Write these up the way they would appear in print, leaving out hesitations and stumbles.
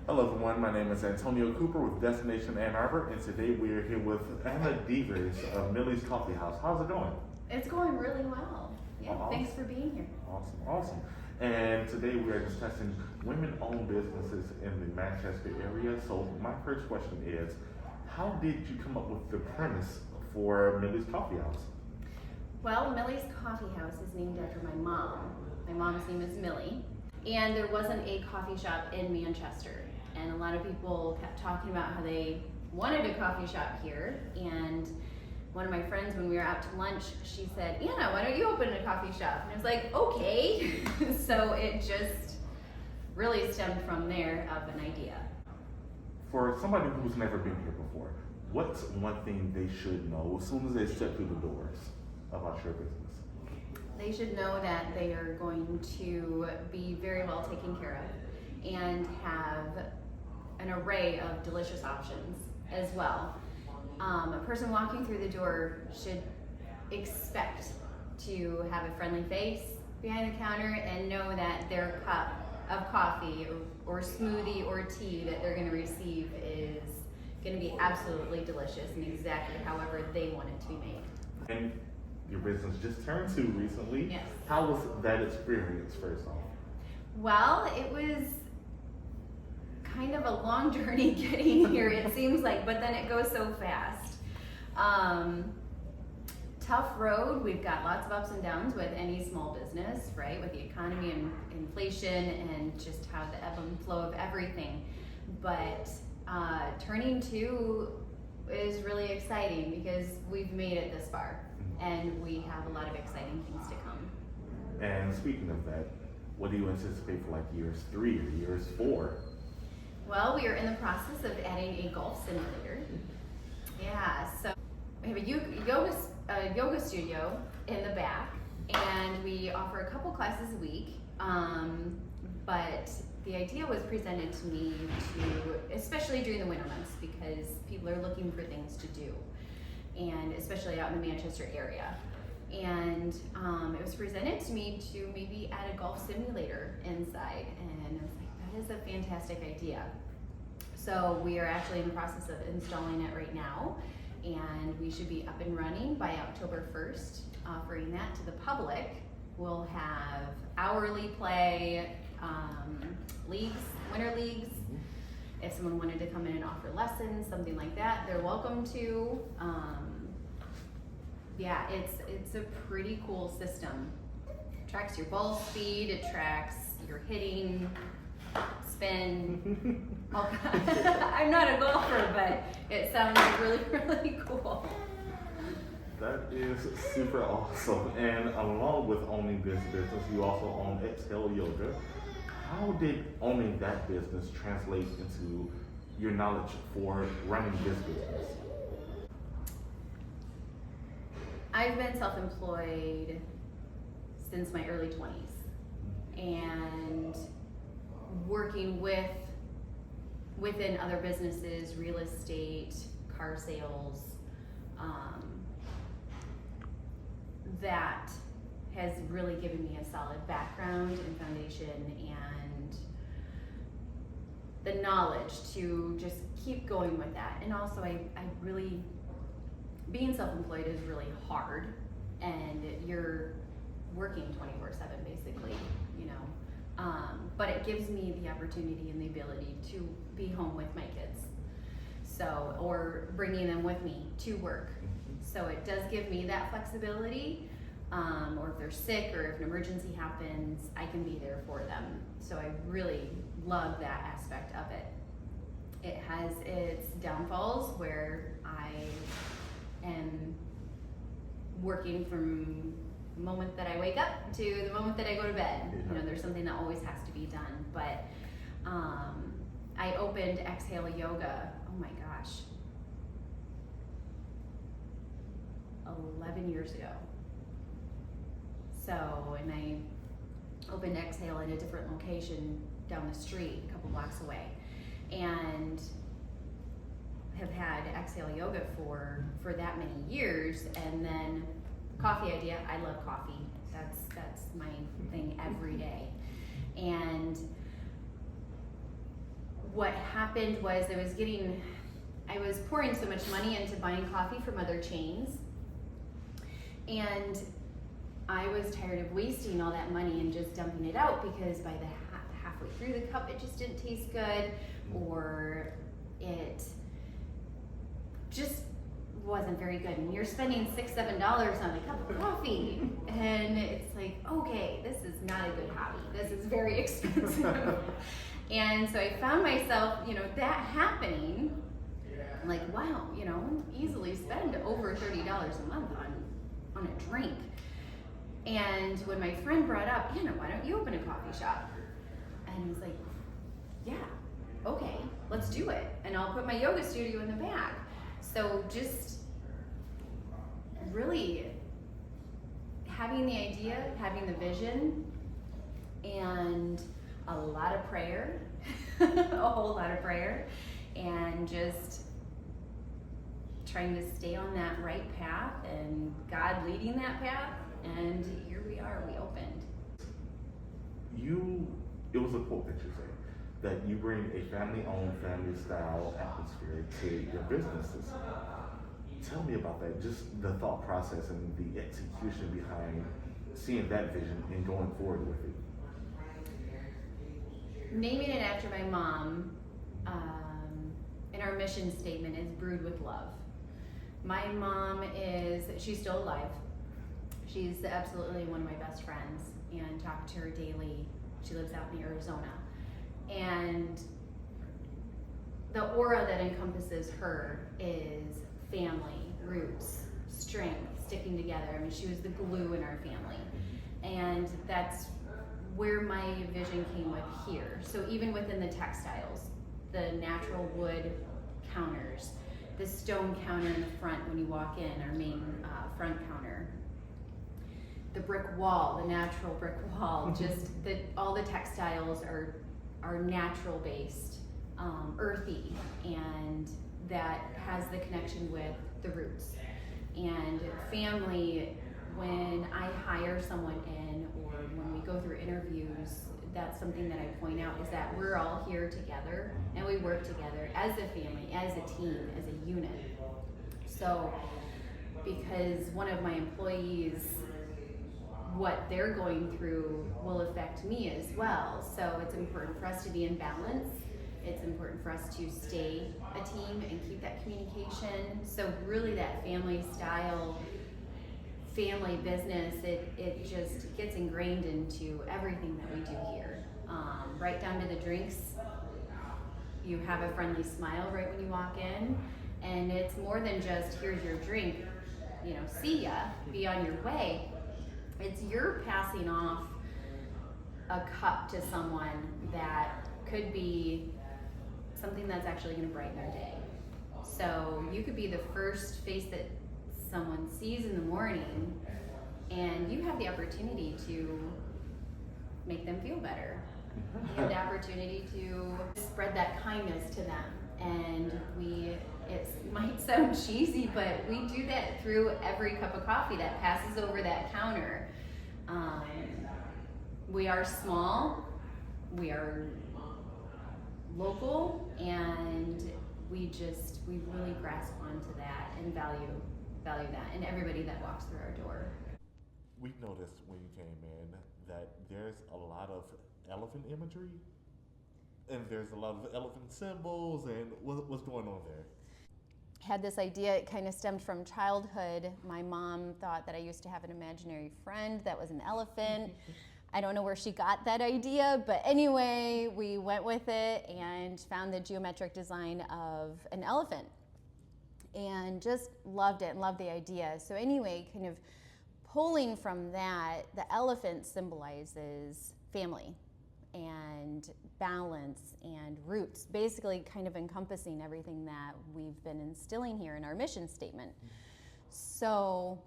Hello everyone, my name is Antonio Cooper with Destination Ann Arbor, and today we are here with Anna Deevers of Millie's Coffeehouse. How's it going? It's going really well. Yeah, Awesome. Thanks for being here. Awesome. And today we are discussing women-owned businesses in the Manchester area. So my first question is, how did you come up with the premise for Millie's Coffeehouse? Well, Millie's Coffeehouse is named after my mom. My mom's name is Millie, and there wasn't a coffee shop in Manchester. And a lot of people kept talking about how they wanted a coffee shop here. And one of my friends, when we were out to lunch, she said, Anna, why don't you open a coffee shop? And I was like, okay. So it just really stemmed from there of an idea. For somebody who's never been here before, what's one thing they should know as soon as they step through the doors about your business? They should know that they are going to be very well taken care of and have an array of delicious options as well. A person walking through the door should expect to have a friendly face behind the counter and know that their cup of coffee or smoothie or tea that they're going to receive is going to be absolutely delicious and exactly however they want it to be made. And your business just turned 2 recently. Yes. How was that experience first off? Well, it was kind of a long journey getting here, it seems like, but then it goes so fast. Tough road. We've got lots of ups and downs with any small business, right? With the economy and inflation and just how the ebb and flow of everything. But turning 2 is really exciting because we've made it this far and we have a lot of exciting things to come. And speaking of that, what do you anticipate for like years 3 or years 4? Well, we are in the process of adding a golf simulator. Yeah, so we have a yoga studio in the back, and we offer a couple classes a week. But the idea was presented to me especially during the winter months, because people are looking for things to do, and especially out in the Manchester area. And it was presented to me to maybe add a golf simulator inside, and I was like, that is a fantastic idea. So we are actually in the process of installing it right now, and we should be up and running by October 1st, offering that to the public. We'll have hourly play, leagues, winter leagues. If someone wanted to come in and offer lessons, something like that, they're welcome to. Yeah, it's a pretty cool system. It tracks your ball speed, it tracks your hitting, spin. I'm not a golfer, but it sounds really, really cool. That is super awesome. And along with owning this business, you also own Exhale Yoga. How did owning that business translate into your knowledge for running this business? I've been self-employed since my early 20s, and working within other businesses, real estate, car sales, that has really given me a solid background and foundation and the knowledge to just keep going with that. And also I really, being self-employed is really hard, and you're working 24/7 basically, you know. But it gives me the opportunity and the ability to be home with my kids, so, or bringing them with me to work. So it does give me that flexibility, or if they're sick or if an emergency happens, I can be there for them. So I really love that aspect of it. It has its downfalls where I am working from the moment that I wake up to the moment that I go to bed. You know, there's something that always has to be done. But I opened Exhale Yoga, oh my gosh, 11 years ago. So, and I opened Exhale in a different location down the street, a couple blocks away, and have had Exhale Yoga for that many years. And then coffee idea, I love coffee. That's my thing every day. And what happened was I was pouring so much money into buying coffee from other chains, and I was tired of wasting all that money and just dumping it out, because by the halfway through the cup it just didn't taste good, or it just wasn't very good. And you're spending $6-7 on a cup of coffee, and it's like, okay, this is not a good hobby. This is very expensive. And so I found myself, that happening. I'm like, wow, easily spend over $30 a month on a drink. And when my friend brought up, Anna, why don't you open a coffee shop? And I was like, yeah, okay, let's do it. And I'll put my yoga studio in the back. So just really having the idea, having the vision, and a lot of prayer, a whole lot of prayer, and just trying to stay on that right path, and God leading that path, and here we are, we opened. It was a quote that you said, that you bring a family-owned, family-style atmosphere to your businesses. Tell me about that, just the thought process and the execution behind seeing that vision and going forward with it. Naming it after my mom, in our mission statement, is brewed with love. My mom she's still alive. She's absolutely one of my best friends, and talk to her daily. She lives out in Arizona. And the aura that encompasses her is family, roots, strength, sticking together. I mean, she was the glue in our family. And that's where my vision came with here. So even within the textiles, the natural wood counters, the stone counter in the front when you walk in, our main front counter, the brick wall, the natural brick wall, just all the textiles are natural based, earthy, and that has the connection with the roots. And family, when I hire someone in, or when we go through interviews, that's something that I point out, is that we're all here together and we work together as a family, as a team, as a unit. So because one of my employees, what they're going through will affect me as well. So it's important for us to be in balance. It's important for us to stay a team and keep that communication. So really that family style, family business, it just gets ingrained into everything that we do here. Right down to the drinks. You have a friendly smile right when you walk in, and it's more than just, here's your drink, see ya, be on your way. It's you're passing off a cup to someone that could be something that's actually going to brighten their day. So you could be the first face that someone sees in the morning, and you have the opportunity to make them feel better. You have the opportunity to spread that kindness to them. And it might sound cheesy, but we do that through every cup of coffee that passes over that counter. We are small, we are local, and we really grasp onto that and value that in everybody that walks through our door. We noticed when you came in that there's a lot of elephant imagery, and there's a lot of elephant symbols, and what's going on there? Had this idea, it kind of stemmed from childhood. My mom thought that I used to have an imaginary friend that was an elephant. I don't know where she got that idea, but anyway, we went with it and found the geometric design of an elephant and just loved it and loved the idea. So anyway, kind of pulling from that, the elephant symbolizes family and balance and roots, basically kind of encompassing everything that we've been instilling here in our mission statement. So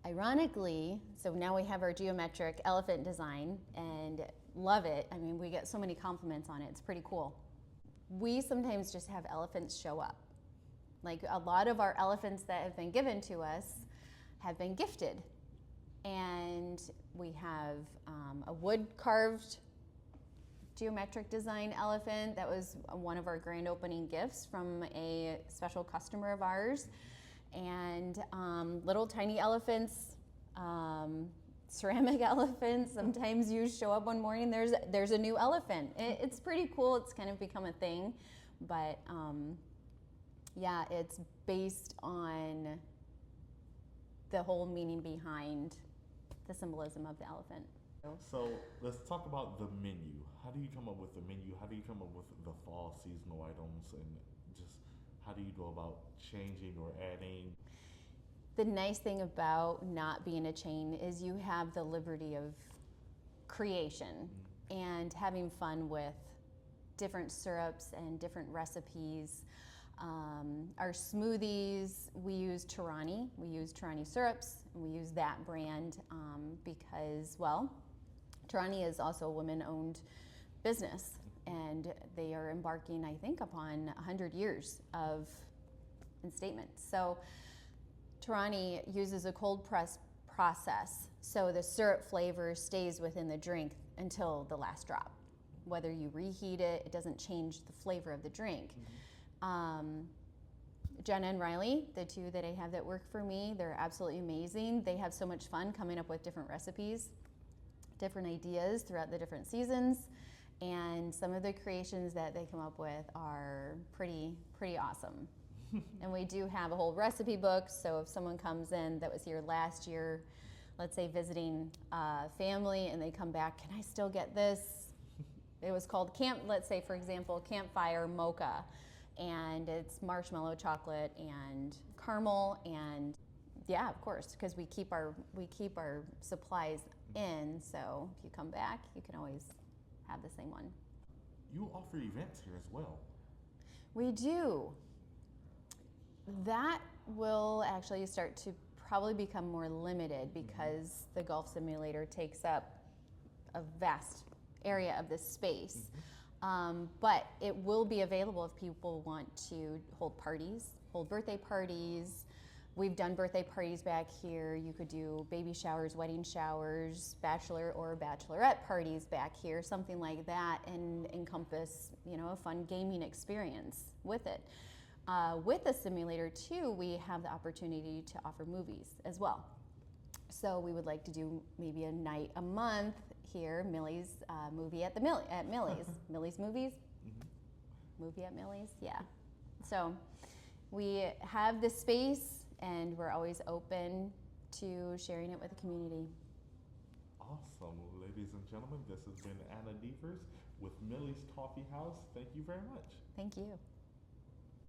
ironically, so now we have our geometric elephant design and love it. I mean, we get so many compliments on it. It's pretty cool. We sometimes just have elephants show up. Like a lot of our elephants that have been given to us have been gifted. And we have a wood carved geometric design elephant. That was one of our grand opening gifts from a special customer of ours. And little tiny elephants, ceramic elephants. Sometimes you show up one morning, there's a new elephant. It's pretty cool. It's kind of become a thing, but yeah, it's based on the whole meaning behind the symbolism of the elephant. So let's talk about the menu. How do you come up with the menu? How do you come up with the fall seasonal items, and just how do you go about changing or adding? The nice thing about not being a chain is you have the liberty of creation and having fun with different syrups and different recipes. Our smoothies, we use Tarani. We use Tarani syrups, and we use that brand because, well, Tarani is also a women-owned business, and they are embarking, I think, upon 100 years of instatement. So Tarani uses a cold press process, so the syrup flavor stays within the drink until the last drop. Whether you reheat it, it doesn't change the flavor of the drink. Jenna and Riley, the two that I have that work for me, they're absolutely amazing. They have so much fun coming up with different recipes, different ideas throughout the different seasons, and some of the creations that they come up with are pretty awesome. And we do have a whole recipe book, so if someone comes in that was here last year, let's say visiting family, and they come back, can I still get this? It was called let's say for example, Campfire Mocha, and it's marshmallow, chocolate, and caramel, and yeah, of course, because we keep our supplies in, so if you come back, you can always have the same one. You offer events here as well. We do. That will actually start to probably become more limited because the golf simulator takes up a vast area of this space. But it will be available if people want to hold parties, hold birthday parties. We've done birthday parties back here. You could do baby showers, wedding showers, bachelor or bachelorette parties back here, something like that, and encompass, a fun gaming experience with it. With the simulator too, we have the opportunity to offer movies as well. So we would like to do maybe a night a month here, Millie's movie at Millie's. Millie's movies? Movie at Millie's, yeah. So we have the space, and we're always open to sharing it with the community. Awesome. Ladies and gentlemen, this has been Anna Deevers with Millie's Coffeehouse. Thank you very much. Thank you.